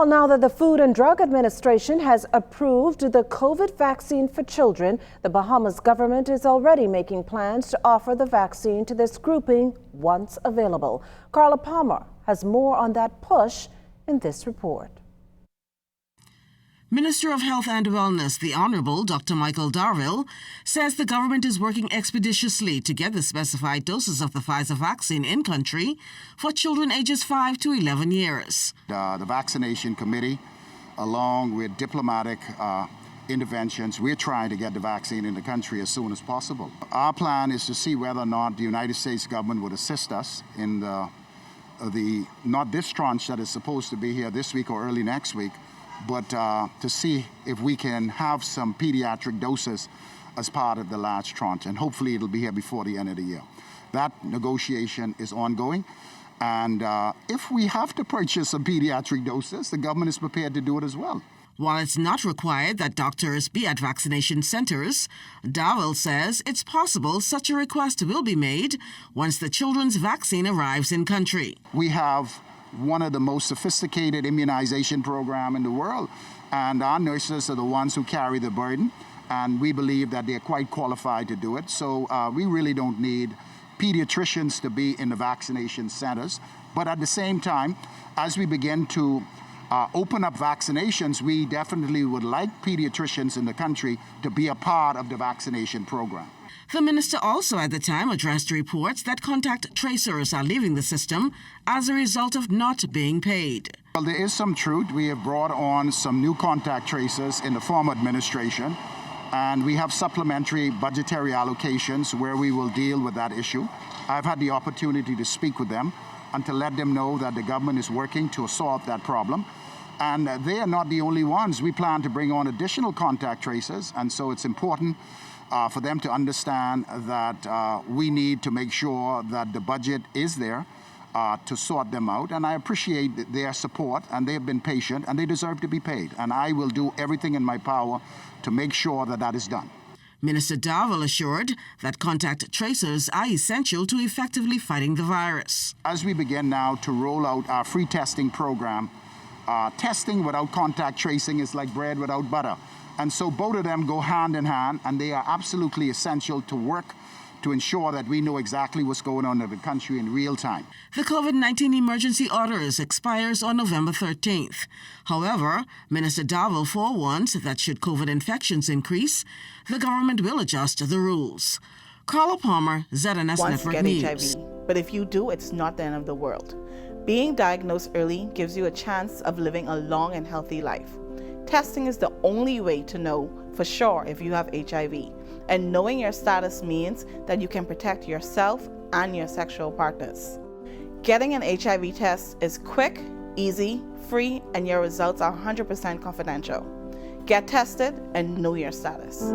Well, now that the Food and Drug Administration has approved the COVID vaccine for children, the Bahamas government is already making plans to offer the vaccine to this grouping once available. Carla Palmer has more on that push in this report. Minister of Health and Wellness, the Honorable Dr. Michael Darville, says the government is working expeditiously to get the specified doses of the Pfizer vaccine in country for children ages 5 to 11 years. The Vaccination Committee, along with diplomatic interventions, we're trying to get the vaccine in the country as soon as possible. Our plan is to see whether or not the United States government would assist us in not this tranche that is supposed to be here this week or early next week, but to see if we can have some pediatric doses as part of the large tranche, and hopefully it'll be here before the end of the year. That negotiation is ongoing, and if we have to purchase some pediatric doses, the government is prepared to do it as well. While it's not required that doctors be at vaccination centers, Darville says it's possible such a request will be made once the children's vaccine arrives in country. We have one of the most sophisticated immunization program in the world, and our nurses are the ones who carry the burden, and we believe that they're quite qualified to do it. So we really don't need pediatricians to be in the vaccination centers, but at the same time, as we begin to open up vaccinations, we definitely would like pediatricians in the country to be a part of the vaccination program. The minister also at the time addressed reports that contact tracers are leaving the system as a result of not being paid. Well, there is some truth. We have brought on some new contact tracers in the former administration, and we have supplementary budgetary allocations where we will deal with that issue. I've had the opportunity to speak with them and to let them know that the government is working to solve that problem. And they are not the only ones. We plan to bring on additional contact tracers, and so it's important for them to understand that we need to make sure that the budget is there to sort them out. And I appreciate their support, and they have been patient, and they deserve to be paid. And I will do everything in my power to make sure that that is done. Minister Darville assured that contact tracers are essential to effectively fighting the virus. As we begin now to roll out our free testing program, testing without contact tracing is like bread without butter. And so both of them go hand in hand, and they are absolutely essential to work to ensure that we know exactly what's going on in the country in real time. The COVID-19 emergency orders expires on November 13th. However, Minister Darville forewarns that should COVID infections increase, the government will adjust the rules. Carla Palmer, ZNS Network News. HIV, but if you do, it's not the end of the world. Being diagnosed early gives you a chance of living a long and healthy life. Testing is the only way to know for sure if you have HIV, and knowing your status means that you can protect yourself and your sexual partners. Getting an HIV test is quick, easy, free, and your results are 100% confidential. Get tested and know your status.